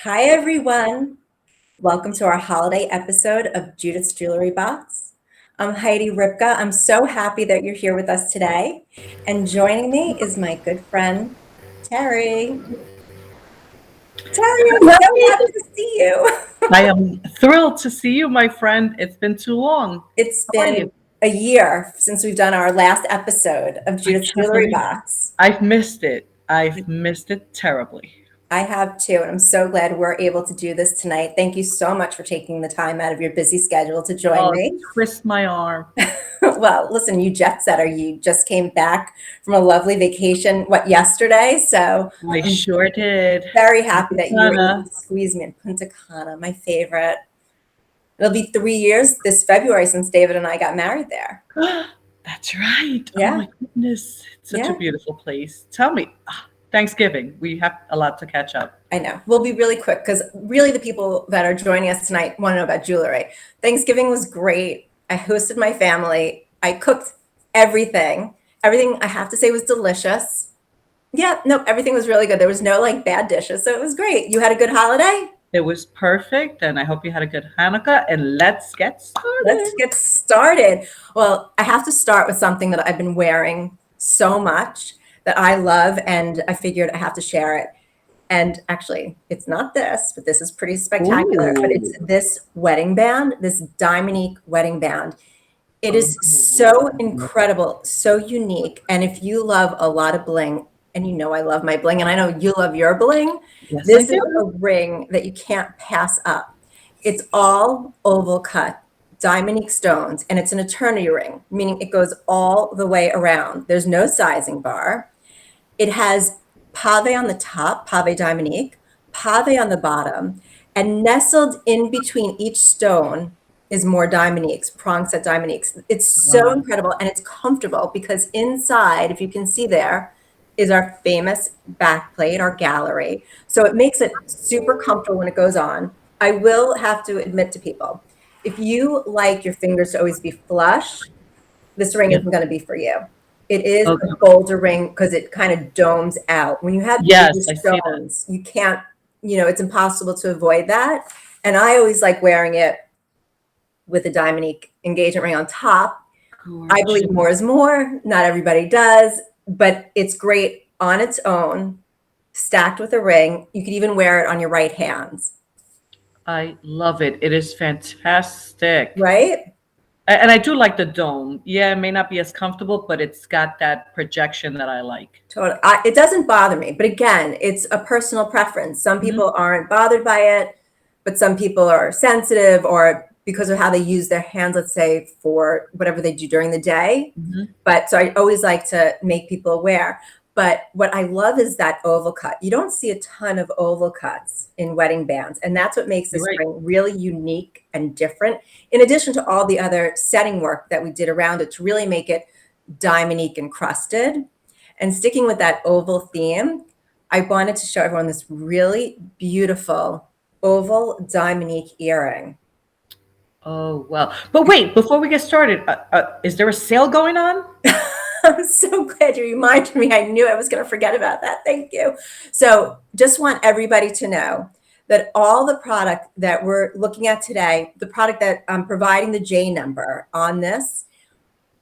Hi, everyone. Welcome to our holiday episode of Judith's Jewelry Box. I'm Heidi Ripka. I'm so happy that you're here with us today. And joining me is my good friend, Terry. Terry, I'm so happy to see you. I am thrilled to see you, my friend. It's been too long. It's How are you? been a year since we've done our last episode of I Judith's can't Jewelry believe Box. I've missed it. I've missed it terribly. I have too, and I'm so glad we're able to do this tonight. Thank you so much for taking the time out of your busy schedule to join Oh, me. twist my arm. Well, listen, you jet setter, you just came back from a lovely vacation, yesterday? So I I'm sure did. very happy Punta that you were able Cana. to squeeze me in Punta Cana, my favorite. It'll be 3 years this February since David and I got married there. That's right. Oh Yeah, my goodness. It's such a yeah, beautiful place. Tell me, Thanksgiving. We have a lot to catch up. I know. We'll be really quick because really the people that are joining us tonight want to know about jewelry. Thanksgiving was great. I hosted my family. I cooked everything. Everything I have to say was delicious. Yeah, no, everything was really good. There was no bad dishes, so it was great. You had a good holiday? It was perfect, and I hope you had a good Hanukkah. And let's get Let's started. get started. Well, I have to start with something that I've been wearing so much that I love, and I figured I have to share it. And actually, it's not this, but this is pretty spectacular. But it's Ooh. this wedding band, this Dominique wedding band. It is so Oh. incredible, so unique. And if you love a lot of bling, and you know I love my bling, and I know you love your bling, Yes, I this is a do. ring that you can't pass up. It's all oval cut, diamond stones, and it's an eternity ring, meaning it goes all the way around. There's no sizing bar. It has pave on the top, pave diamonique, pave on the bottom, and nestled in between each stone is more diamoniques, prong set diamoniques. It's so Wow. incredible and it's comfortable because inside, if you can see there, is our famous backplate, our gallery. So it makes it super comfortable when it goes on. I will have to admit to people, if you like your fingers to always be flush, this ring Yeah. isn't going to be for you. It is a Okay. bolder ring because it kind of domes out. When you have major Yes, I see that. stones, you can't, it's impossible to avoid that. And I always like wearing it with a diamond engagement ring on top. I believe Gorgeous. more is more. Not everybody does, but it's great on its own, stacked with a ring. You could even wear it on your right hands, I love it. It is fantastic. right? And I do like the dome. Yeah, it may not be as comfortable, but it's got that projection that I like. Totally. It doesn't bother me, but again, it's a personal preference. Some Hmm. people aren't bothered by it, but some people are sensitive or because of how they use their hands, let's say, for whatever they do during the day. Hmm. But so I always like to make people aware. But what I love is that oval cut. You don't see a ton of oval cuts in wedding bands, and that's what makes You're this right. ring really unique and different. In addition to all the other setting work that we did around it to really make it diamond encrusted. And sticking with that oval theme, I wanted to show everyone this really beautiful oval diamond earring. Oh, well. But wait, before we get started, is there a sale going on? I'm so glad you reminded me. I knew I was going to forget about that. Thank you. So just want everybody to know that all the product that we're looking at today, the product that I'm providing the J number on this,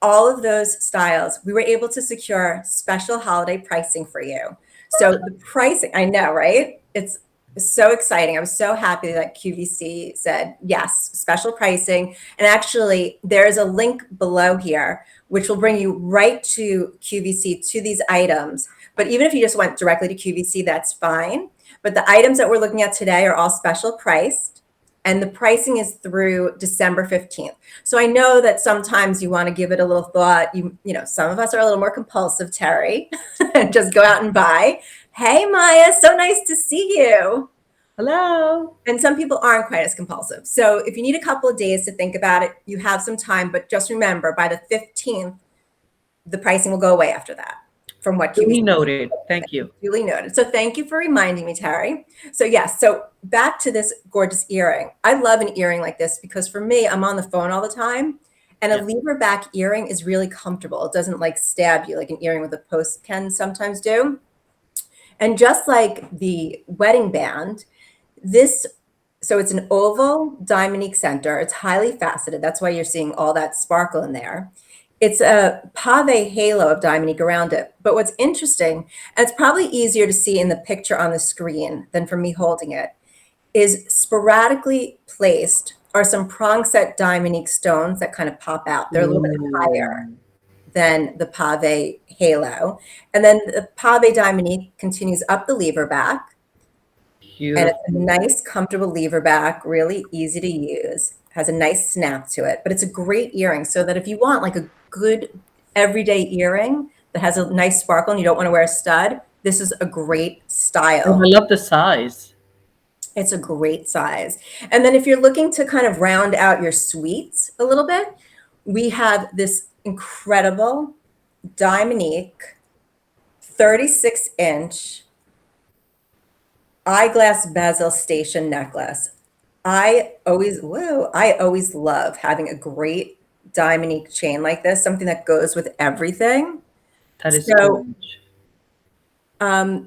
all of those styles, we were able to secure special holiday pricing for you. So the pricing, I know, right? It's so exciting. I was so happy that QVC said, yes, special pricing. And actually, there's a link below here, which will bring you right to QVC to these items. But even if you just went directly to QVC, that's fine. But the items that we're looking at today are all special priced. And the pricing is through December 15th. So I know that sometimes you want to give it a little thought. Some of us are a little more compulsive, Terry, and just go out and buy. Hey, Maya, so nice to see you. Hello. And some people aren't quite as compulsive. So if you need a couple of days to think about it, you have some time. But just remember, by the 15th, the pricing will go away after that from what QVC Duly noted. Thank you. duly noted. So thank you for reminding me, Terry. So yes, so back to this gorgeous earring. I love an earring like this because for me, I'm on the phone all the time. And a Yeah. lever back earring is really comfortable. It doesn't stab you like an earring with a post can sometimes do. And just like the wedding band, this, so it's an oval Dominique center. It's highly faceted. That's why you're seeing all that sparkle in there. It's a pave halo of Dominique around it. But what's interesting, and it's probably easier to see in the picture on the screen than for me holding it, is sporadically placed are some prong set Dominique stones that kind of pop out. They're a little bit higher than the pave halo. And then the pave Dominique continues up the lever back. And it's a Beautiful. nice, comfortable lever back, really easy to use, has a nice snap to it, but it's a great earring. So that if you want like a good everyday earring that has a nice sparkle and you don't want to wear a stud, this is a great And style. I love the size. It's a great size. And then if you're looking to kind of round out your suites a little bit, we have this incredible Dominique 36-inch eyeglass Basil station necklace. I always love having a great Dominique chain like this, something that goes with everything. That is So gorgeous.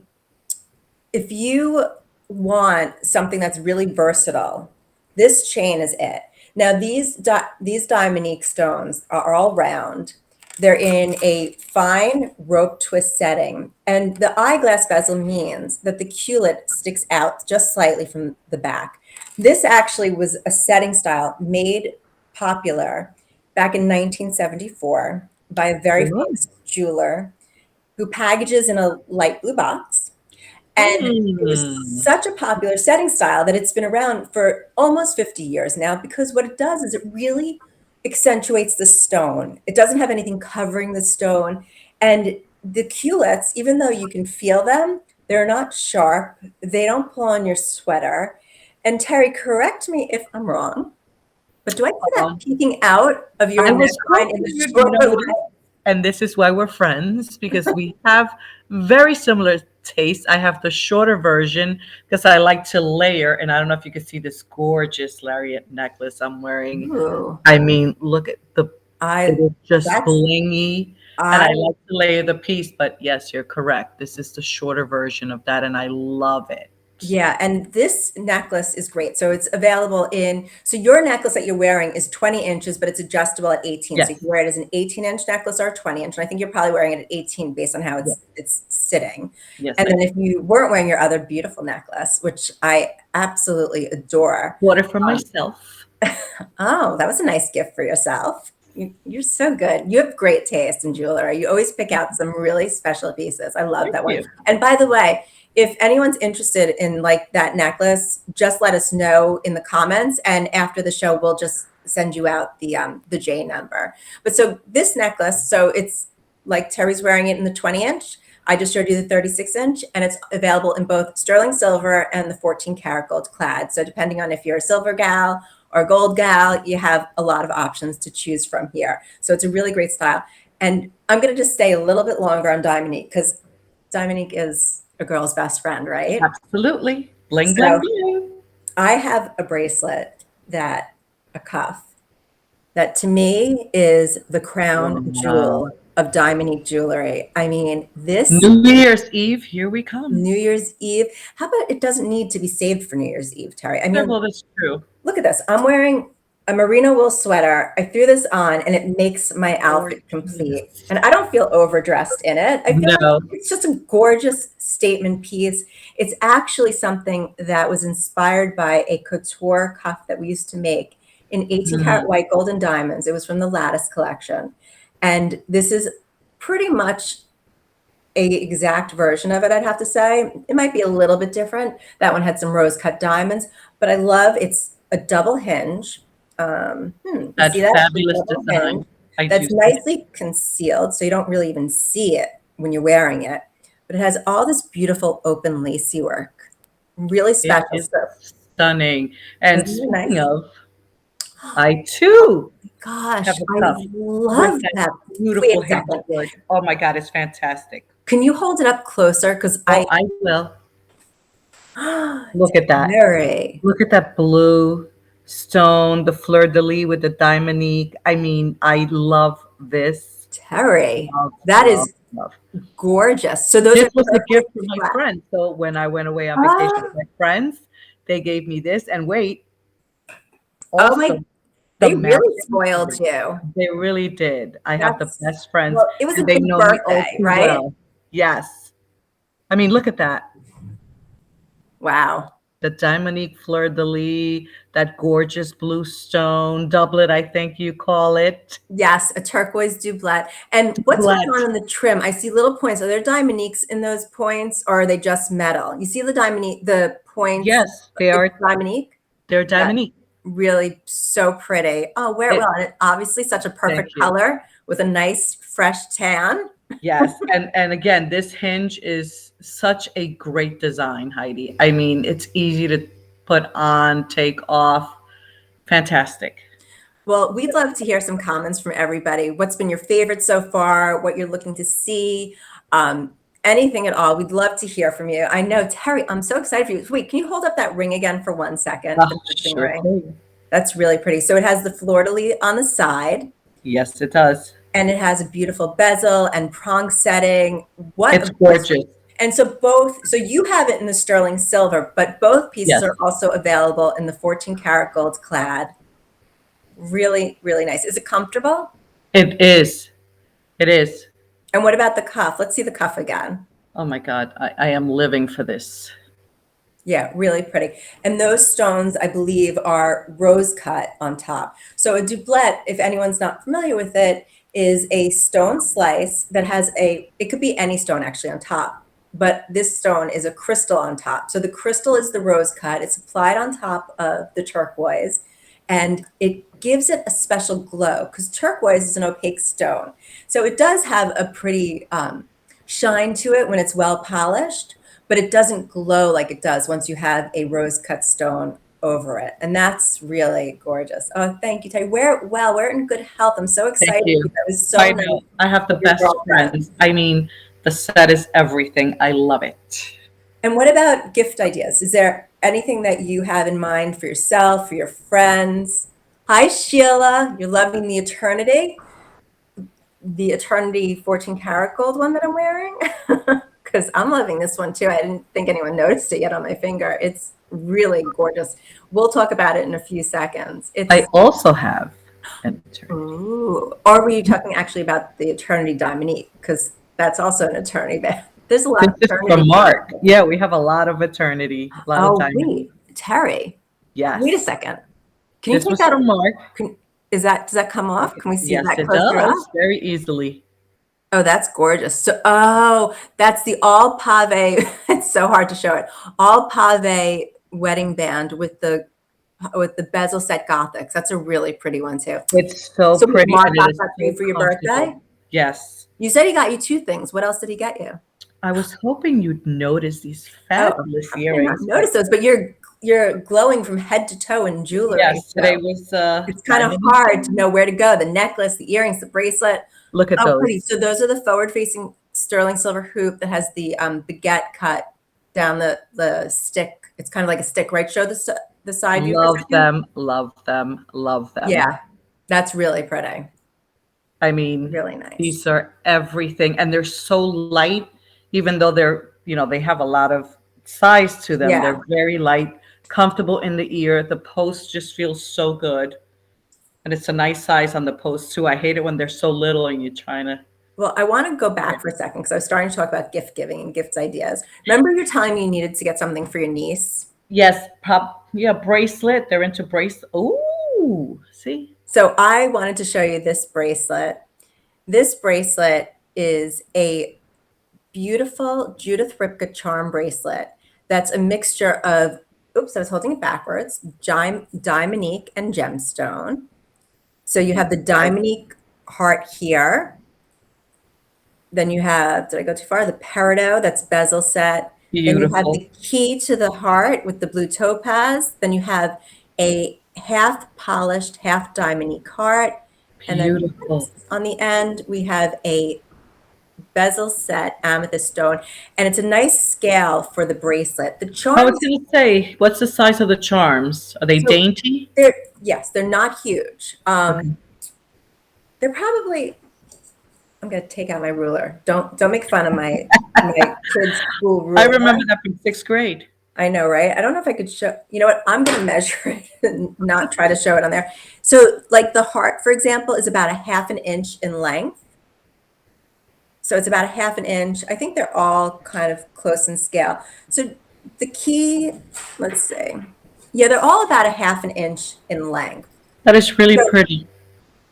if you want something that's really versatile, this chain is it. Now these Dominique stones are all round. They're in a fine rope twist setting, and the eyeglass bezel means that the culet sticks out just slightly from the back. This actually was a setting style made popular back in 1974 by a very famous jeweler who packages in a light blue box. And it was Mm. such a popular setting style that it's been around for almost 50 years now, because what it does is it really accentuates the stone. It doesn't have anything covering the stone. And the culets, even though you can feel them, they're not sharp. They don't pull on your sweater. And Terry, correct me if I'm wrong, but do I see that Um, peeking out of your I was neckline in hoping the you'd short notice, line? and this is why we're friends, because we have very similar tastes. I have the shorter version because I like to layer, and I don't know if you can see this gorgeous lariat necklace I'm wearing. Ooh, I mean, look at it I is just that's blingy, and I I like to layer the piece, but yes, you're correct. This is the shorter version of that, and I love it. Yeah, and this necklace is great. So it's available so your necklace that you're wearing is 20 inches, but it's adjustable at 18. So you Yes, can wear it as an 18-inch necklace or a 20-inch. And I think you're probably wearing it at 18 based on how yes, it's sitting. yes, And I then am. if you weren't wearing your other beautiful necklace, which I absolutely adore. Bought it for um, myself. Oh, that was a nice gift for yourself. You're so good. You have great taste in jewelry. You always pick out some really special pieces. I love Thank that one. you. And by the way, if anyone's interested in like that necklace, just let us know in the comments. And after the show, we'll just send you out the J number. But so this necklace, so it's like Terry's wearing it in the 20-inch. I just showed you the 36-inch, and it's available in both sterling silver and the 14 karat gold clad. So depending on if you're a silver gal or gold gal, you have a lot of options to choose from here. So it's a really great style. And I'm going to just stay a little bit longer on Dominique, because Dominique is a girl's best friend, right? Absolutely. Bling, bling, So bling. I have a bracelet, a cuff, that to me is the crown Wow. jewel of Dominique jewelry. I mean, this New Year's Eve, here we come. New Year's Eve, how about it doesn't need to be saved for New Year's Eve, Terry? I Yeah, mean, well, that's true. look at this. I'm wearing a merino wool sweater. I threw this on and it makes my outfit complete. Gorgeous. And I don't feel overdressed in it. I feel like No. it's just a gorgeous statement piece. It's actually something that was inspired by a couture cuff that we used to make in 18 karat Mm. white gold and diamonds. It was from the Lattice collection. And this is pretty much a exact version of it, I'd have to say. It might be a little bit different. That one had some rose cut diamonds, but I love it's a double hinge. You That see that? The fabulous double hinge design. I do that's see it. nicely concealed, so you don't really even see it when you're wearing it. But it has all this beautiful open lacy work, really It special is stuff. stunning. And Isn't it speaking nice? of, I too Gosh, have a I cuff with love that that. Wait beautiful a hinge second. work. Oh my God, it's fantastic. Can you hold it up closer? Because Oh, I will. I, Look at that. Terry, Look at that blue stone, the fleur de lis with the diamonique. I mean, I love this. Terry, Love, that love, is love. gorgeous. So those This are was a gift perfect from my flat. friend. So when I went away on vacation Ah, with my friends, They gave me this, and wait, Oh my, also the they really matching spoiled ring. you. They really did. I have the That's, best friends, well, it was a and they big know me all birthday, too right? well. Yes. I mean, look at that. Wow. The Dominique Fleur de Lis, that gorgeous blue stone doublet, I think you call it. Yes, a turquoise doublet. And what's going Doublet. on in the trim? I see little points. Are there Dominiques in those points, or are they just metal? You see the Dominique, the points, Yes, they it's are. Dominique? They're Yeah, Dominique. really so pretty. Oh, wear it It, well. And it, obviously such a thank perfect you. color with a nice fresh tan. Yes, and again, this hinge is such a great design, Heidi. I mean, it's easy to put on, take off. Fantastic. Well, we'd love to hear some comments from everybody. What's been your favorite so far? What you're looking to see? Anything at all. We'd love to hear from you. I know, Terry, I'm so excited for you. Wait, can you hold up that ring again for 1 second? Oh, The matching sure ring. thing. That's really pretty. So it has the fleur-de-lis on the side, Yes, it does. and it has a beautiful bezel and prong setting. What It's a gorgeous ring. gorgeous. And so both, so you have it in the sterling silver, but both pieces Yes, are also available in the 14 karat gold clad. Really, really nice. Is it comfortable? it is. It is. And what about the cuff? Let's see the cuff again. Oh my God, I am living for this. Yeah, really pretty. And those stones, I believe, are rose cut on top. So a doublet, if anyone's not familiar with it, is a stone slice that has a, it could be any stone actually on top, but this stone is a crystal on top. So the crystal is the rose cut. It's applied on top of the turquoise, and it gives it a special glow because turquoise is an opaque stone. So it does have a pretty shine to it when it's well polished, but it doesn't glow like it does once you have a rose cut stone over it. And that's really gorgeous. Oh, thank you, Terry. Wear it well, wear it in good health. I'm so Thank excited. you. That was so I nice know. I have the of your best girlfriend. friends. I mean, the set is everything. I love it. And what about gift ideas? Is there anything that you have in mind for yourself, for your friends? Hi, Sheila. You're loving the Eternity 14 karat gold one that I'm wearing. Because I'm loving this one too. I didn't think anyone noticed it yet on my finger. It's really gorgeous. We'll talk about it in a few seconds. I It's, also have an eternity. ooh. Or were you talking actually about the Eternity Dominique? Because that's also an eternity band. There's a lot This of is from eternity. Mark. Yeah, we have a lot of eternity, a lot of Oh, diamond. wait, Terry, wait a Yes. second. Can you This take was that? from Mark. Does that come off? Can we see Yes, that it closer up? does. Very easily. Oh, that's gorgeous. So, oh, that's the all pave. It's so hard to show it. All pave wedding band with the bezel set Gothics. That's a really pretty one too. It's so So pretty Mark and it got is that for you so for your birthday? comfortable. Yes. You said he got you two things. What else did he get you? I was hoping you'd notice these Oh, fabulous how can I not earrings. notice those? But you're glowing from head to toe in jewelry. Yes, today So was it's kind of diamond. hard to know where to go. The necklace, the earrings, the bracelet. Look at Oh, pretty. those. So those are the forward-facing sterling silver hoop that has the baguette cut down the stick. It's kind of like a stick, right? Show the side view for a Love second. them, love them, love them. Yeah, that's really pretty. I mean, Really nice. these are everything, and they're so light, even though they have a lot of size to them. Yeah. They're very light, comfortable in the ear. The post just feels so good. And it's a nice size on the post too. I hate it when they're so little and you're trying to. Well, I want to go back for a second because I was starting to talk about gift giving and gifts ideas. Remember your time you needed to get something for your niece? Yes, yeah, bracelet. They're into bracelet. Ooh, see? So I wanted to show you this bracelet. This bracelet is a beautiful Judith Ripka charm bracelet that's a mixture of, oops, I was holding it backwards, Dominique and gemstone. So you have the Dominique heart here. Then you have, did I go too far? The peridot, that's bezel set. Then you have Beautiful. the key to the heart with the blue topaz. Then you have a half polished, half Dominique heart. And then Beautiful. on the end, we have a bezel set amethyst stone, and it's a nice scale for the bracelet. The I was charms, going to say, what's the size of the charms? Are they so dainty? yes, they're not huge. Okay. They're probably, I'm gonna take out my ruler. Don't make fun of my kids' school ruler. I remember that from sixth grade. I know, right? I don't know if I could show, you know what? I'm going to measure it and not try to show it on there. So like the heart, for example, is about a half an inch in length. So it's about a half an inch. I think they're all kind of close in scale. So the key, let's see. Yeah, they're all about a half an inch in length. That is really So pretty.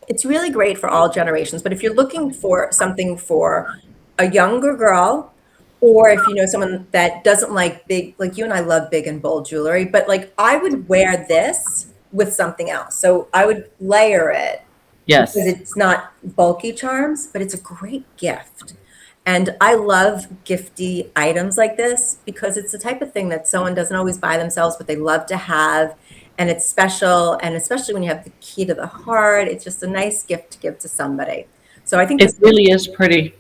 it's really great for all generations. But if you're looking for something for a younger girl, or if you know someone that doesn't like big, like you and I love big and bold jewelry, but like I would wear this with something else. So I would layer it because Yes. it's not bulky charms, but it's a great gift. And I love gifty items like this because it's the type of thing that someone doesn't always buy themselves, but they love to have. And it's special. And especially when you have the key to the heart, it's just a nice gift to give to somebody. So I think It this, really is pretty.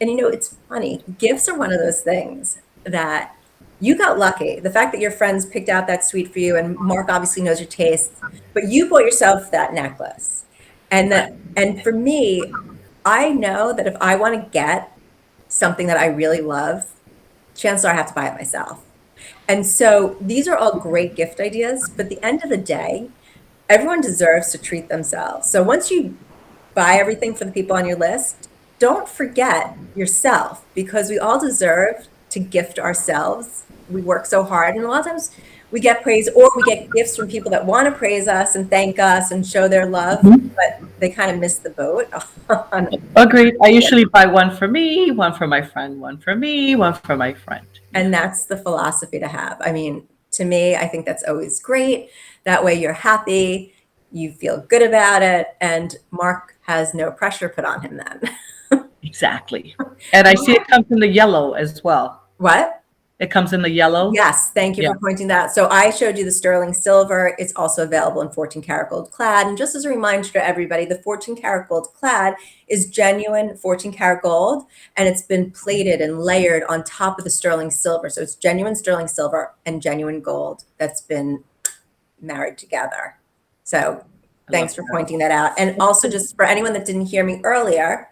and you know, it's funny. Gifts are one of those things that you got lucky. The fact that your friends picked out that suite for you, and Mark obviously knows your tastes, but you bought yourself that necklace. And for me, I know that if I want to get something that I really love, chances are I have to buy it myself. And so these are all great gift ideas, but at the end of the day, everyone deserves to treat themselves. So once you buy everything for the people on your list, don't forget yourself because we all deserve to gift ourselves. We work so hard, and a lot of times we get praise or we get gifts from people that want to praise us and thank us and show their love, Mhm. but they kind of miss the boat on. Agreed. I usually buy one for me, one for my friend, one for me, one for my friend. And that's the philosophy to have. I mean, to me, I think that's always great. That way you're happy, you feel good about it, and Mark has no pressure put on him then. Exactly. And I see it comes in the yellow as well. What? It comes in the yellow. Yes, thank you Yeah. for pointing that out. So I showed you the sterling silver. It's also available in 14 karat gold clad. And just as a reminder to everybody, the 14 karat gold clad is genuine 14 karat gold, and it's been plated and layered on top of the sterling silver. So it's genuine sterling silver and genuine gold that's been married together. So I love thanks for that. pointing that out. And also, just for anyone that didn't hear me earlier,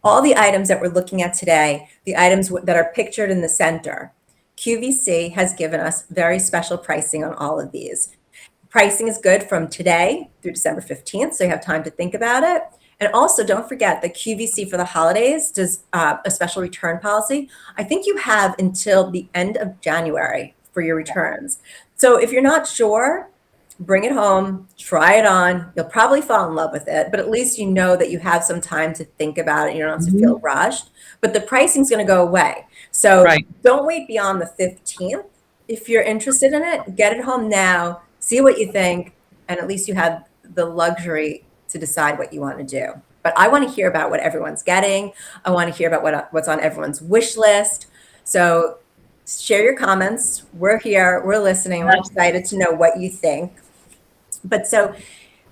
all the items that we're looking at today, the items that are pictured in the center, QVC has given us very special pricing on all of these. Pricing is good from today through December 15th, so you have time to think about it. And also, don't forget that QVC for the holidays does a special return policy. I think you have until the end of January for your returns. So if you're not sure, bring it home, try it on. You'll probably fall in love with it, but at least you know that you have some time to think about it. You don't have to feel rushed, but the pricing's going to go away. So Right. don't wait beyond the 15th. If you're interested in it, get it home now, see what you think, and at least you have the luxury to decide what you want to do. But I want to hear about what everyone's getting. I want to hear about what's on everyone's wish list. So share your comments. We're here, we're listening, we're excited to know what you think. But so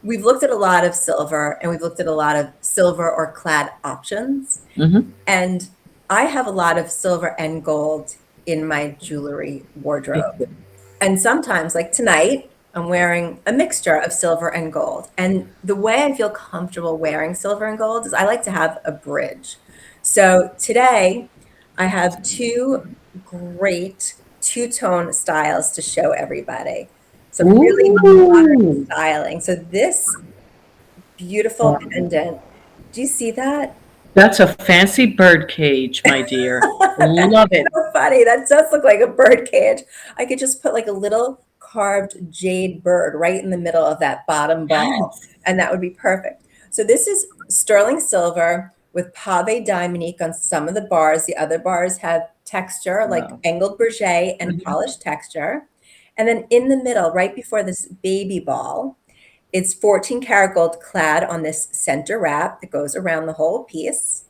we've looked at a lot of silver, and we've looked at a lot of silver or clad options. Mm-hmm. And I have a lot of silver and gold in my jewelry wardrobe. And sometimes, like tonight, I'm wearing a mixture of silver and gold. And the way I feel comfortable wearing silver and gold is I like to have a bridge. So today I have two great two-tone styles to show everybody. Some really modern Ooh. styling. So this beautiful pendant, do you see that? That's a fancy bird cage, my dear. Love That's it. so funny. That does look like a bird cage. I could just put like a little carved jade bird right in the middle of that bottom ball, Yes. and that would be perfect. So this is sterling silver with pave Dominique on some of the bars. The other bars have texture like Wow. angled berget and Mhm. polished texture. And then in the middle, right before this baby ball, it's 14 karat gold clad on this center wrap that goes around the whole piece.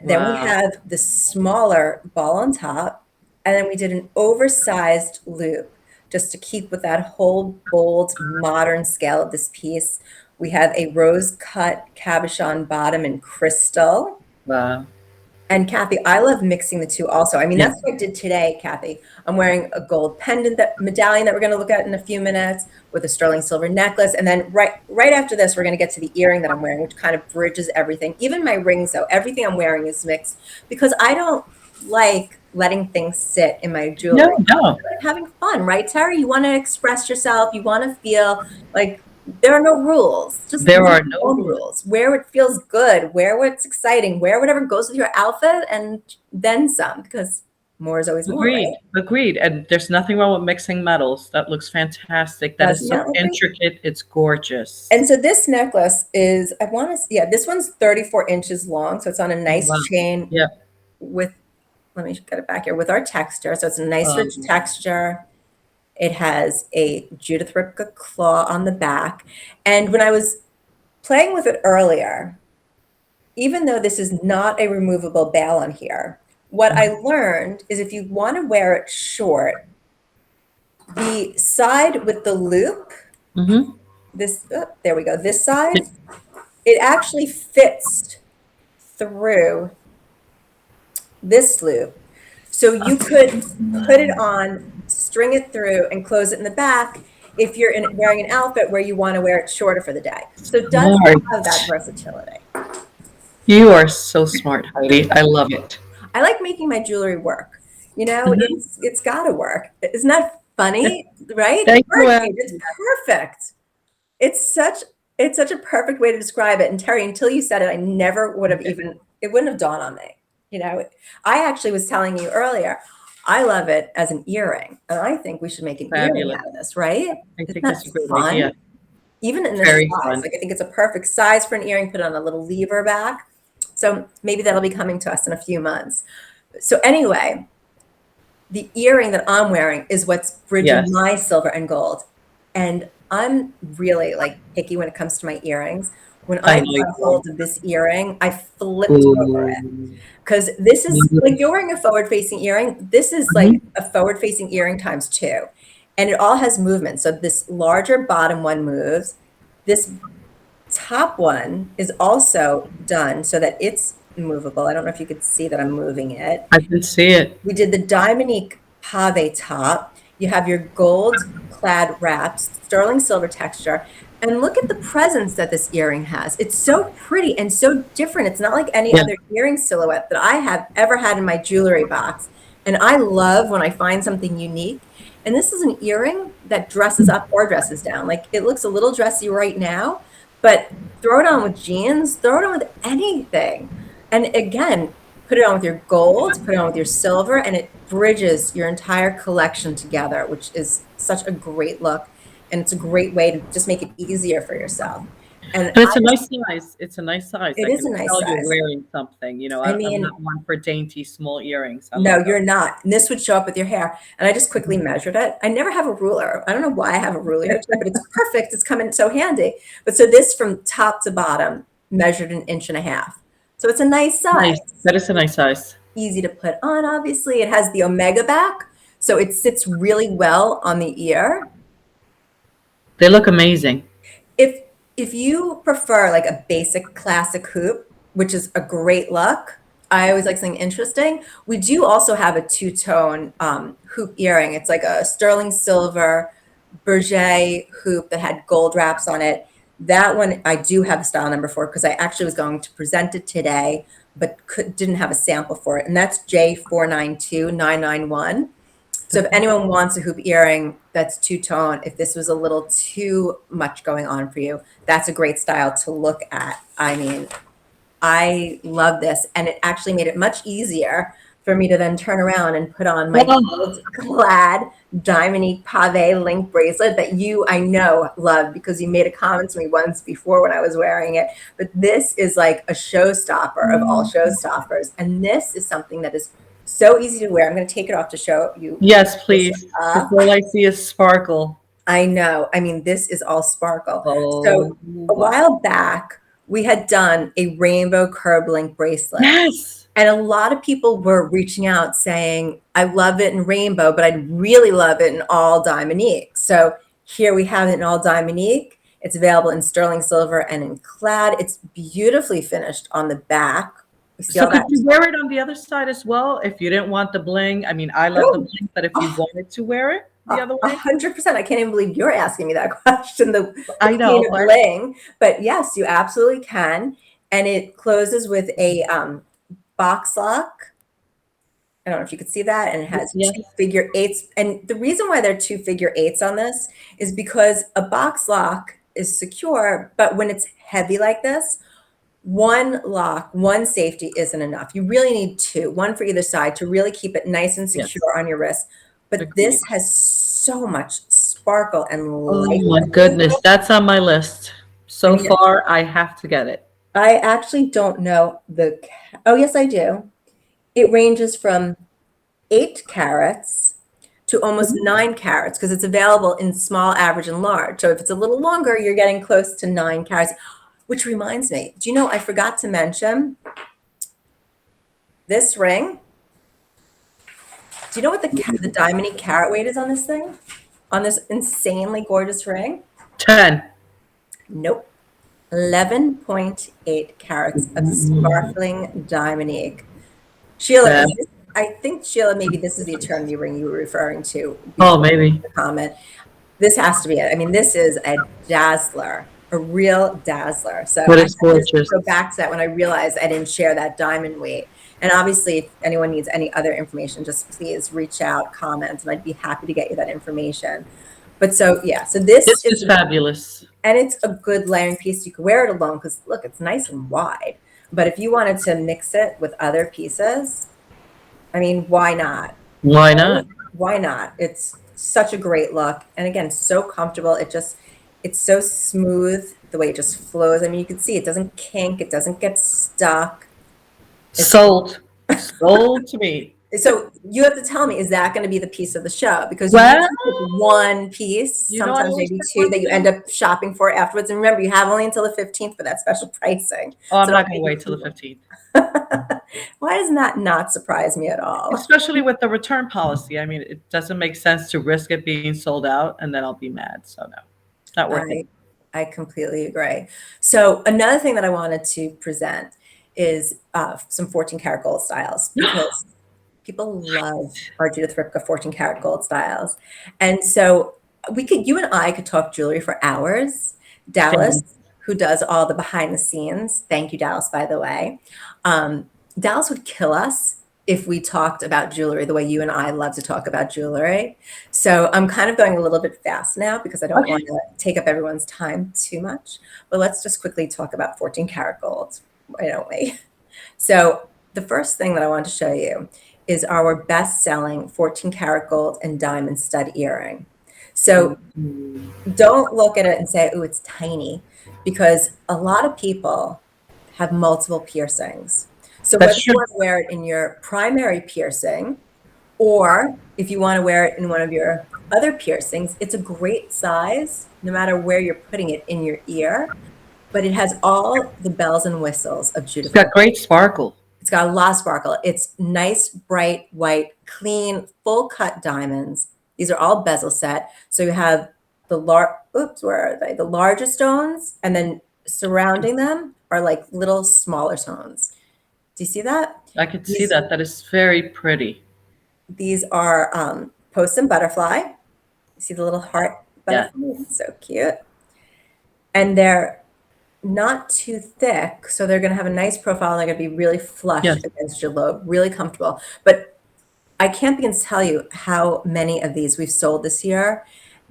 Then we Wow. have the smaller ball on top, and then we did an oversized loop just to keep with that whole bold modern scale of this piece. We have a rose cut cabochon bottom in crystal. Wow. And Kathy, I love mixing the two also. I mean, Yeah. that's what I did today, Kathy. I'm wearing a gold pendant, that medallion that we're going to look at in a few minutes, with a sterling silver necklace. And then right after this, we're going to get to the earring that I'm wearing, which kind of bridges everything. Even my rings, though, everything I'm wearing is mixed because I don't like letting things sit in my No, jewelry. no. I like having fun, right, Terry? You want to express yourself. You want to feel like there are no rules. Just There make are your no own rules. rules. Wear what feels good. Wear what's exciting. Wear whatever goes with your outfit, and then some, because more is always more, Agreed. right? Agreed. And there's nothing wrong with mixing metals. That looks fantastic. That is Doesn't so that look great? intricate. It's gorgeous. And so this necklace is, I want to, yeah, this one's 34 inches long. So it's on a Oh, nice wow. chain Yeah. with, let me get it back here, with our texture. So it's a nice rich Um, texture. It has a Judith Ripka claw on the back. And when I was playing with it earlier, even though this is not a removable bail on here, what I learned is if you want to wear it short, the side with the loop, mhm. this, oh, there we go, this side, it actually fits through this loop. So you could put it on, string it through, and close it in the back if you're wearing an outfit where you want to wear it shorter for the day. So it does Smart. have that versatility. You are so smart, Heidi. I love it. I like making my jewelry work. You know, Mhm. it's got to work. Isn't that funny? Right? Thank you, Birdcage, it's Ashley. perfect. It's such it's such a perfect way to describe it. And Terry, until you said it, I never would have even, it wouldn't have dawned on me. You know, I actually was telling you earlier, I love it as an earring. And I think we should make an earring Fabulous. out of this, right? I Isn't think that it's a great fun? idea. Even in this Very size, fun. like I think it's a perfect size for an earring, put on a little lever back. So maybe that'll be coming to us in a few months. So anyway, the earring that I'm wearing is what's bridging Yes. my silver and gold. And I'm really like picky when it comes to my earrings. When I I know you got are. hold of this earring, I flipped over it Ooh. because this is like Mhm. you're wearing a forward facing earring. This is like Mhm. a forward facing earring times two. And it all has movement. So this larger bottom one moves. This top one is also done so that it's movable. I don't know if you could see that I'm moving it. I can see it. We did the Dominique Pave top. You have your gold clad wraps, sterling silver texture. And look at the presence that this earring has. It's so pretty and so different. It's not like any Yeah. other earring silhouette that I have ever had in my jewelry box. And I love when I find something unique. And this is an earring that dresses up or dresses down. Like it looks a little dressy right now, but throw it on with jeans, throw it on with anything. And again, put it on with your gold, put it on with your silver, and it bridges your entire collection together, which is such a great look. And it's a great way to just make it easier for yourself. And And it's a nice size. It's a nice size. it I is can a nice tell you're size. wearing something. You know, I I'm mean, not one for dainty small earrings. I no, love you're those. not. And this would show up with your hair. And I just quickly measured it. I never have a ruler. I don't know why I have a ruler here today, but it's perfect. It's come in so handy. But so this from top to bottom measured an inch and a half. So it's a nice Nice. size. That is a nice size. Easy to put on, obviously. It has the omega back, so it sits really well on the ear. They look amazing. If if you prefer like a basic classic hoop, which is a great look, I always like something interesting. We do also have a two-tone hoop earring. It's like a sterling silver Berger hoop that had gold wraps on it. That one I do have a style number for because I actually was going to present it today, but didn't have a sample for it. And that's J492991. So if anyone wants a hoop earring that's two-tone, if this was a little too much going on for you, that's a great style to look at. I mean, I love this, and it actually made it much easier for me to then turn around and put on my Oh, gold clad Dominique Pave link bracelet that you, I know, love because you made a comment to me once before when I was wearing it. But this is like a showstopper of all showstoppers. And this is something that is so easy to wear. I'm going to take it off to show you yes, this please. Because up. all I see is sparkle. I know. I mean, this is all sparkle. Oh, So a wow. while back, we had done a rainbow curb link bracelet. Yes. And a lot of people were reaching out saying, I love it in rainbow, but I'd really love it in all Dominique. So here we have it in all Dominique. It's available in sterling silver and in clad. It's beautifully finished on the back. We see So all could that. you wear it on the other side as well if you didn't want the bling? I mean, I love the Oh, bling, but if you oh, wanted to wear it the other way, 100%. I can't even believe you're asking me that question, the I queen know, of but bling. But yes, you absolutely can. And it closes with a box lock. I don't know if you could see that. And it has Yes. 2 figure eights. And the reason why there are 2 figure eights on this is because a box lock is secure, but when it's heavy like this, one lock, one safety isn't enough. You really need 2, one for either side to really keep it nice and secure Yes. on your wrist. But Agreed. this has so much sparkle and Oh light. my goodness, that's on my list. So And yes, far, I have to get it. I actually don't know oh, yes, I do. It ranges from 8 carats to almost 9 carats because it's available in small, average, and large. So if it's a little longer, you're getting close to 9 carats, which reminds me, do you know, I forgot to mention this ring. Do you know what the diamond carat weight is on this thing? On this insanely gorgeous ring? 10. Nope. 11.8 carats of sparkling diamond. Sheila, I think, Sheila, maybe this is the eternity ring you were referring to. Oh, maybe. Comment. This has to be it. I mean, this is a dazzler, a real dazzler. So But I it's gorgeous. go back to that when I realized I didn't share that diamond weight. And obviously, if anyone needs any other information, just please reach out, comment, and I'd be happy to get you that information. But so, yeah, so this is fabulous. And it's a good layering piece. You can wear it alone because, look, it's nice and wide. But if you wanted to mix it with other pieces, I mean, why not? Why not? Why not? It's such a great look. And again, so comfortable. It's so smooth the way it just flows. I mean, you can see it doesn't kink. It doesn't get stuck. Sold. Sold to me. So you have to tell me, is that going to be the piece of the show? Because Well, you pick one piece, sometimes maybe 2 that you end up shopping for afterwards. And remember, you have only until the 15th for that special pricing. Oh, I'm not going to wait till the 15th. Why does that not surprise me at all? Especially with the return policy. I mean, it doesn't make sense to risk it being sold out and then I'll be mad. So no, not worth it. I completely agree. So another thing that I wanted to present is some 14 karat gold styles because people love our Judith Ripka 14 karat gold styles. And so you and I could talk jewelry for hours. Dallas, who does all the behind the scenes, thank you, Dallas, by the way. Dallas would kill us if we talked about jewelry the way you and I love to talk about jewelry. So I'm kind of going a little bit fast now because I don't want to take up everyone's time too much. But let's just quickly talk about 14 karat gold, why don't we? So the first thing that I want to show you is our best-selling 14 karat gold and diamond stud earring. So don't look at it and say, oh, it's tiny, because a lot of people have multiple piercings. So whether you want to wear it in your primary piercing, or if you want to wear it in one of your other piercings, it's a great size, no matter where you're putting it in your ear. But it has all the bells and whistles of Judith. It's got great sparkle. It's got a lot of sparkle. It's nice, bright, white, clean, full cut diamonds. These are all bezel set. So you have the where are they? The larger stones, and then surrounding them are like little smaller stones. Do you see that? I can see that. That is very pretty. These are post and butterfly. You see the little heart butterfly? Yeah. So cute. And they're not too thick, so they're going to have a nice profile. They're going to be really flush against your lobe, really comfortable. But I can't begin to tell you how many of these we've sold this year.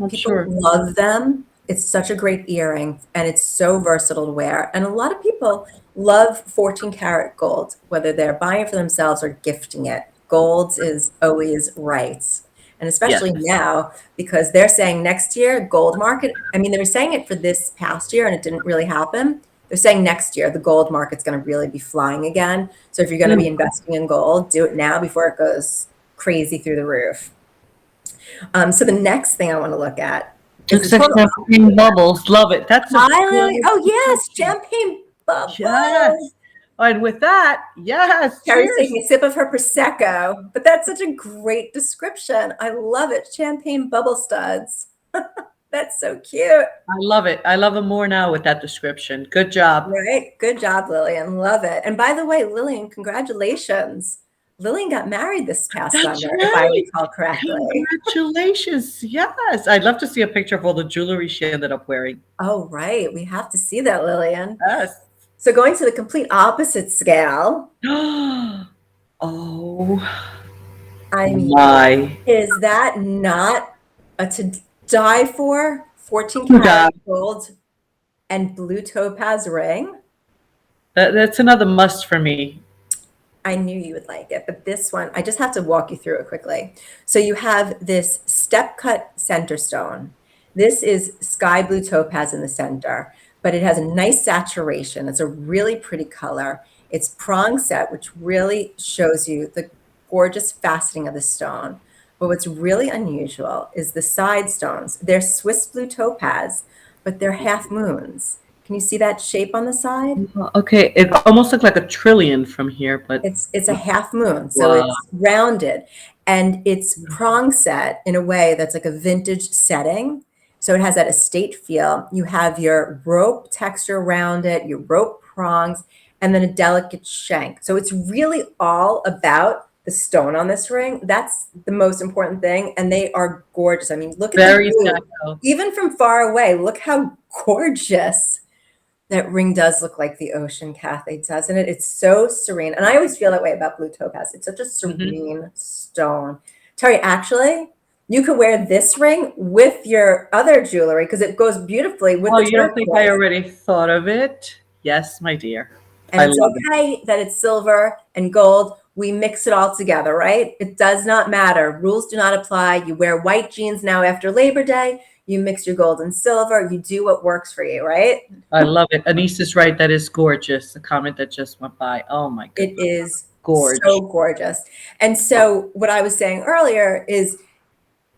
People love them. It's such a great earring, and it's so versatile to wear. And a lot of people love 14 karat gold, whether they're buying it for themselves or gifting it. Gold is always right. And especially now, because they're saying next year, gold market, I mean, they were saying it for this past year and it didn't really happen. They're saying next year, the gold market's going to really be flying again. So if you're going to be investing in gold, do it now before it goes crazy through the roof. So the next thing I want to look at is champagne bubbles. Love it. That's oh yes, champagne bubbles. Yes. And with that, yes. Carrie's taking a sip of her Prosecco, but that's such a great description. I love it. Champagne bubble studs. That's so cute. I love it. I love them more now with that description. Good job. Right. Good job, Lillian. Love it. And by the way, Lillian, congratulations. Lillian got married this past summer, if I recall correctly. Congratulations. Yes. I'd love to see a picture of all the jewelry she ended up wearing. Oh, right. We have to see that, Lillian. Yes. So going to the complete opposite scale. Oh, I mean, My. is that not a to die for? 14 Oh, karat God. gold and blue topaz ring. That's another must for me. I knew you would like it, but this one, I just have to walk you through it quickly. So you have this step cut center stone. This is sky blue topaz in the center, but it has a nice saturation. It's a really pretty color. It's prong set, which really shows you the gorgeous faceting of the stone. But what's really unusual is the side stones. They're Swiss blue topaz, but they're half moons. Can you see that shape on the side? Okay, it almost looked like a trillion from here, but It's a half moon, so wow. it's rounded and it's prong set in a way that's like a vintage setting. So it has that estate feel. You have your rope texture around it, your rope prongs, and then a delicate shank. So it's really all about the stone on this ring. That's the most important thing. And they are gorgeous. I mean, look at the Very blue. tactile. Even from far away, look how gorgeous that ring does look like the ocean, Kathy, doesn't it? It's so serene. And I always feel that way about blue topaz. It's such a serene stone. Terry, actually, you could wear this ring with your other jewelry because it goes beautifully with Oh, the you don't think I turquoise. already thought of it? Yes, my dear. And I it's love it. okay that it's silver and gold. We mix it all together, right? It does not matter. Rules do not apply. You wear white jeans now after Labor Day. You mix your gold and silver. You do what works for you, right? I love it. Anise is right. That is gorgeous. A comment that just went by. Oh my It goodness. is Gorge. so gorgeous. And so what I was saying earlier is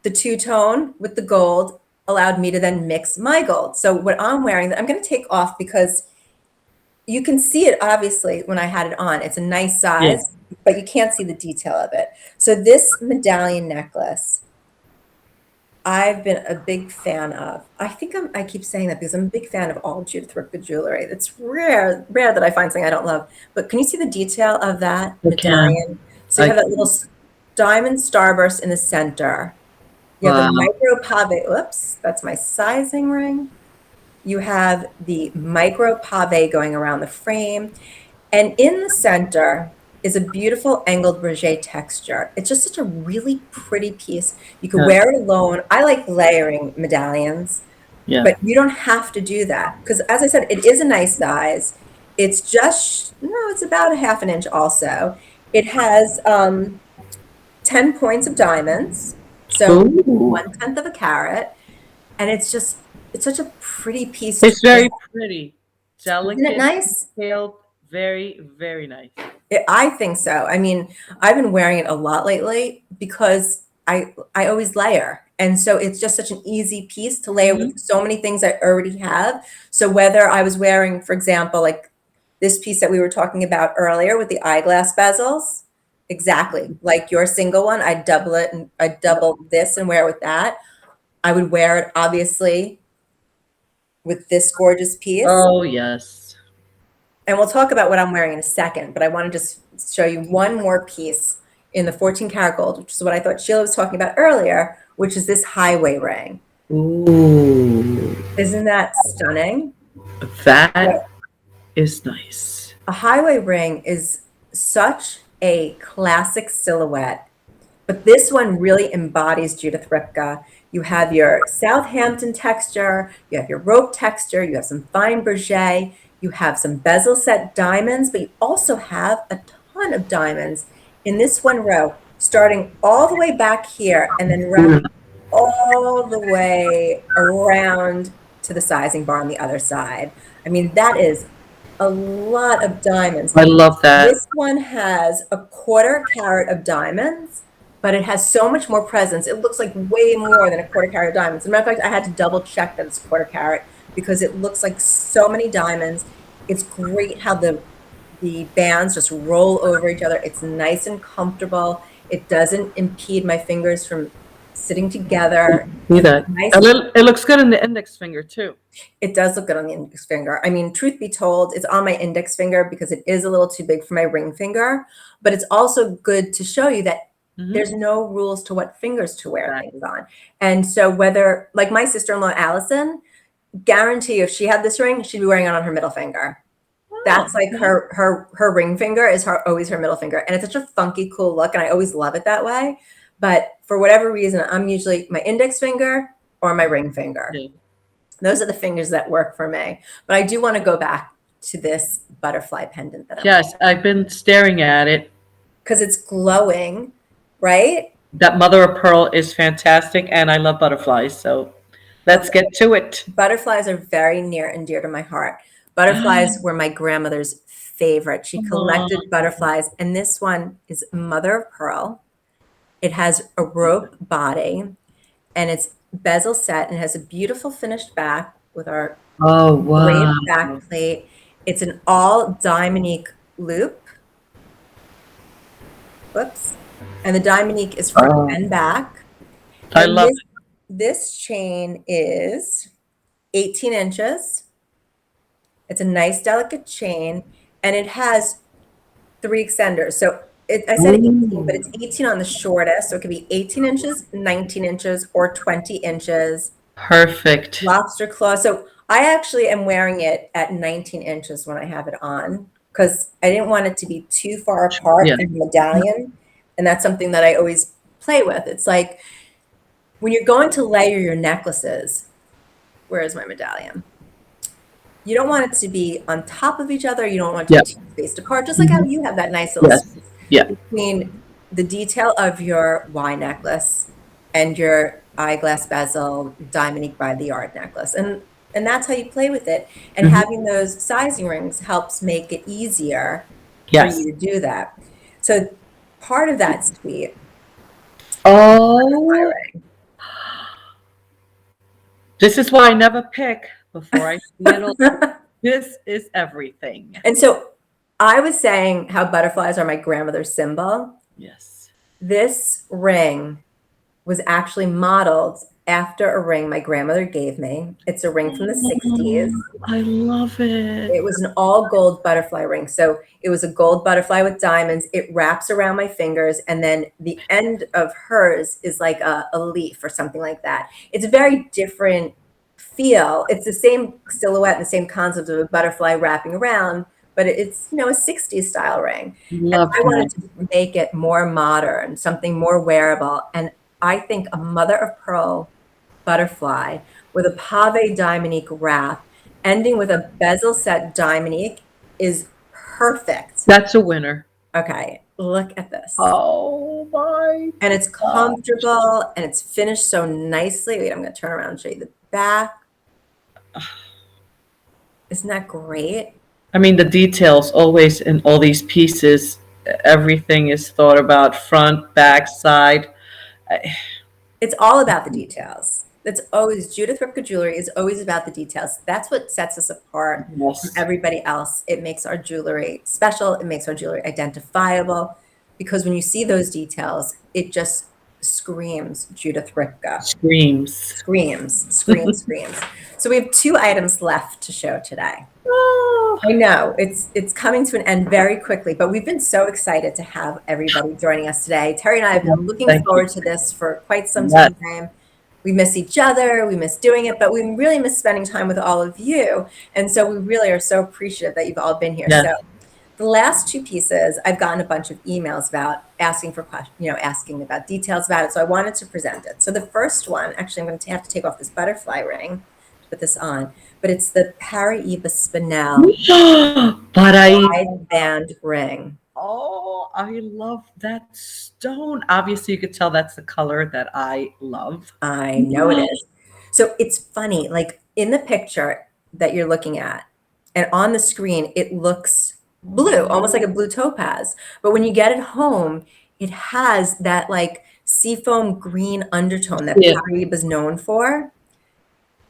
the two-tone with the gold allowed me to then mix my gold. So what I'm wearing, I'm going to take off because you can see it obviously when I had it on. It's a nice Yeah. size, but you can't see the detail of it. So this medallion necklace, I've been a big fan of. I keep saying that because I'm a big fan of all Judith Ripka jewelry. It's rare that I find something I don't love. But can you see the detail of that I can. medallion? So you I have that can. little diamond starburst in the center. You have the Wow. micro pave. Oops, that's my sizing ring. You have the micro pave going around the frame. And in the center is a beautiful angled brochet texture. It's just such a really pretty piece. You could Yeah. wear it alone. I like layering medallions, Yeah. but you don't have to do that because, as I said, it is a nice size. It's just, no, it's about a half an inch also. It has 10 points of diamonds, so Ooh. 1/10 of a carat, and it's such a pretty piece to It's wear. very pretty. Isn't it Delicate, nice? detailed, very, very nice. I think so. I mean, I've been wearing it a lot lately because I always layer. And so it's just such an easy piece to layer with so many things I already have. So whether I was wearing, for example, like this piece that we were talking about earlier with the eyeglass bezels, exactly. Like your single one, I'd double it and I'd double this and wear it with that. I would wear it obviously with this gorgeous piece. Oh, yes. And we'll talk about what I'm wearing in a second, but I want to just show you one more piece in the 14 karat gold, which is what I thought Sheila was talking about earlier, which is this highway ring. Ooh. Isn't that stunning? That is nice. A highway ring is such a classic silhouette, but this one really embodies Judith Ripka. You have your Southampton texture, you have your rope texture, you have some fine brochet, you have some bezel set diamonds, but you also have a ton of diamonds in this one row, starting all the way back here and then wrapping all the way around to the sizing bar on the other side. I mean, that is a lot of diamonds. I love that. This one has a 1/4 carat of diamonds, but it has so much more presence. It looks like way more than a 1/4 carat of diamonds. As a matter of fact, I had to double check that it's 1/4 carat because it looks like so many diamonds. It's great how the bands just roll over each other. It's nice and comfortable. It doesn't impede my fingers from sitting together. See that? Nice. It looks good in the index finger too. It does look good on the index finger. I mean, truth be told, it's on my index finger because it is a little too big for my ring finger, but it's also good to show you that there's no rules to what fingers to wear things on. And so whether, like my sister-in-law, Allison, guarantee if she had this ring, she'd be wearing it on her middle finger. That's like her ring finger is always her middle finger. And it's such a funky, cool look. And I always love it that way. But for whatever reason, I'm usually my index finger or my ring finger. Yeah. Those are the fingers that work for me. But I do want to go back to this butterfly pendant that I'm Yes, I've been staring at it. because it's glowing, right? That mother of pearl is fantastic, and I love butterflies. So let's get to it. Butterflies are very near and dear to my heart. Butterflies were my grandmother's favorite. She collected butterflies, and this one is mother of pearl. It has a rope body, and it's bezel set, and has a beautiful finished back with our Oh, wow. great back plate. It's an all Dominique loop. Whoops. And the Dominique is front and back. I And love this chain is 18 inches. It's a nice, delicate chain, and it has 3 extenders. So I said 18, but it's 18 on the shortest. So it could be 18 inches, 19 inches, or 20 inches. Perfect. Lobster claw. So I actually am wearing it at 19 inches when I have it on because I didn't want it to be too far apart from the medallion. And that's something that I always play with. It's like when you're going to layer your necklaces, where is my medallion? You don't want it to be on top of each other. You don't want it to be spaced apart, just like how you have that nice little space between the detail of your Y necklace and your eyeglass bezel Dominique by the yard necklace. And that's how you play with it. And having those sizing rings helps make it easier for you to do that. So part of that suite. Oh, this is why I never pick before I see it all. This is everything. And so I was saying how butterflies are my grandmother's symbol. Yes. This ring was actually modeled after a ring my grandmother gave me. It's a ring from the 60s. I love it. It was an all gold butterfly ring. So it was a gold butterfly with diamonds. It wraps around my fingers. And then the end of hers is like a leaf or something like that. It's a very different feel. It's the same silhouette and the same concept of a butterfly wrapping around, but it's, a 60s style ring. Love I wanted to make it more modern, something more wearable. And I think a mother of pearl butterfly with a pave Dominique wrap ending with a bezel set Dominique is perfect. That's a winner. Okay, look at this. Oh my. And it's comfortable and it's finished so nicely. Wait, I'm going to turn around and show you the back. Isn't that great? I mean, the details always in all these pieces, everything is thought about front, back, side. It's all about the details. It's always Judith Ripka Jewelry is always about the details. That's what sets us apart from everybody else. It makes our jewelry special. It makes our jewelry identifiable because when you see those details, it just screams Judith Ripka. Screams. So we have 2 items left to show today. I know it's coming to an end very quickly, but we've been so excited to have everybody joining us today. Terry and I have been looking forward to this for quite some time. We miss each other, we miss doing it, but we really miss spending time with all of you. And so we really are so appreciative that you've all been here. So the last 2 pieces, I've gotten a bunch of emails about asking for questions, asking about details about it. So I wanted to present it. So the first one, actually, I'm going to have to take off this butterfly ring, put this on, but it's the Parry Spinel wide band ring. Oh, I love that stone. Obviously, you could tell that's the color that I love. I know it is. So it's funny, like in the picture that you're looking at and on the screen, it looks blue, almost like a blue topaz. But when you get it home, it has that like seafoam green undertone that Parry is known for.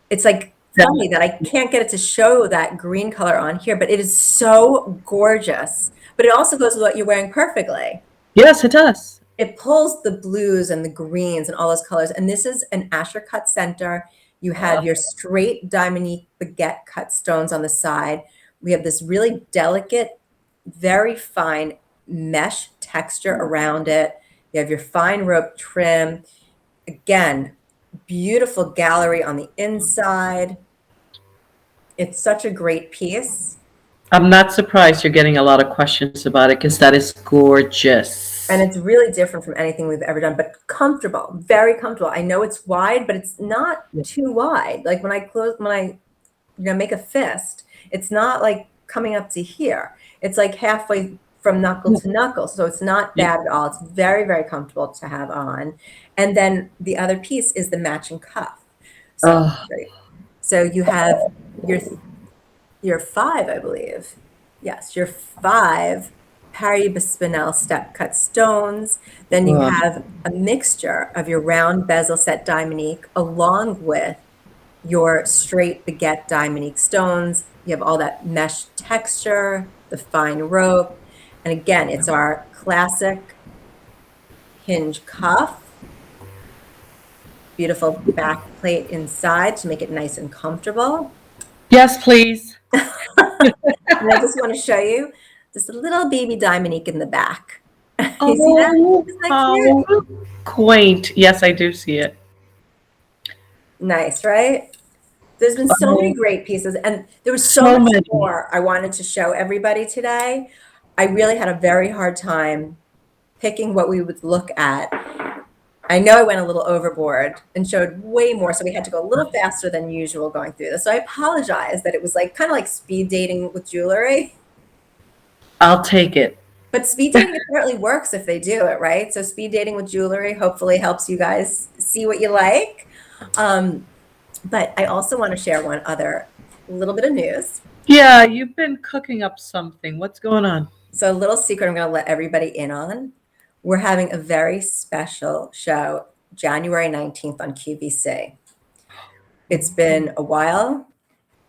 It's like funny that I can't get it to show that green color on here, but it is so gorgeous. But it also goes with what you're wearing perfectly. Yes, it does. It pulls the blues and the greens and all those colors. And this is an Asher cut center. You have your straight Dominique baguette cut stones on the side. We have this really delicate, very fine mesh texture around it. You have your fine rope trim. Again, beautiful gallery on the inside. It's such a great piece. I'm not surprised you're getting a lot of questions about it because that is gorgeous. And it's really different from anything we've ever done, but comfortable, very comfortable. I know it's wide, but it's not too wide. Like when I make a fist, it's not like coming up to here. It's like halfway from knuckle to knuckle. So it's not bad at all. It's very, very comfortable to have on. And then the other piece is the matching cuff. So, Oh, so you have your 5, I believe. Yes, your 5 Parry Spinel step cut stones. Then you wow. have a mixture of your round bezel set Dominique along with your straight baguette Dominique stones. You have all that mesh texture, the fine rope. And again, it's our classic hinge cuff. Beautiful back plate inside to make it nice and comfortable. Yes, please. And I just want to show you just a little baby Dominique in the back. You see that? Oh, Isn't that how cute? quaint. Yes, I do see it. Nice, right? There's been so many Oh, great pieces, and there was so so much many. more I wanted to show everybody today. I really had a very hard time picking what we would look at. I know I went a little overboard and showed way more, so we had to go a little faster than usual going through this. So I apologize that it was like kind of like speed dating with jewelry. I'll take it. But speed dating apparently works if they do it, right? So speed dating with jewelry hopefully helps you guys see what you like. But I also want to share one other little bit of news. Yeah, you've been cooking up something. What's going on? So a little secret I'm going to let everybody in on. We're having a very special show January 19th on QVC. It's been a while,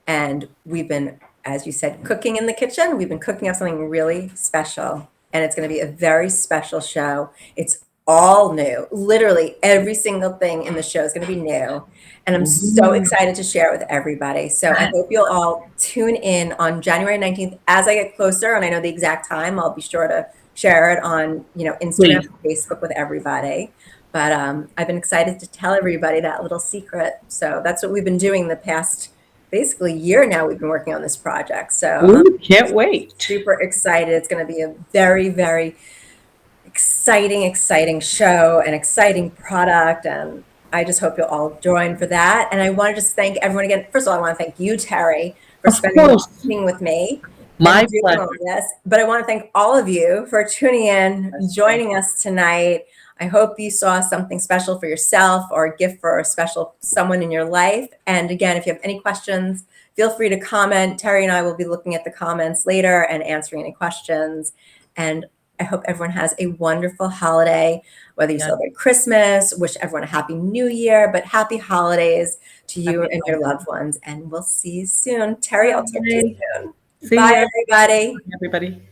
and we've been, as you said, cooking in the kitchen. We've been cooking up something really special, and it's going to be a very special show. It's all new. Literally every single thing in the show is going to be new, and I'm so Ooh. excited to share it with everybody. So I hope you'll all tune in on January 19th. As I get closer and I know the exact time, I'll be sure to share it on, Instagram, Please. Facebook with everybody. But I've been excited to tell everybody that little secret. So that's what we've been doing the past basically year now. We've been working on this project. So I'm Ooh, can't wait. super excited. It's going to be a very, very exciting show, an exciting product. And I just hope you'll all join for that. And I want to just thank everyone again. First of all, I want to thank you, Terry, for Of spending the course. evening with me and My doing all pleasure. this. But I want to thank all of you for tuning in, joining us tonight. I hope you saw something special for yourself or a gift for a special someone in your life. And again, if you have any questions, feel free to comment. Terry and I will be looking at the comments later and answering any questions. And I hope everyone has a wonderful holiday, whether you celebrate Christmas, wish everyone a happy new year, but happy holidays to you and your loved ones. And we'll see you soon. Terry, I'll talk to you Bye. soon. See Bye, ya. everybody. Everybody.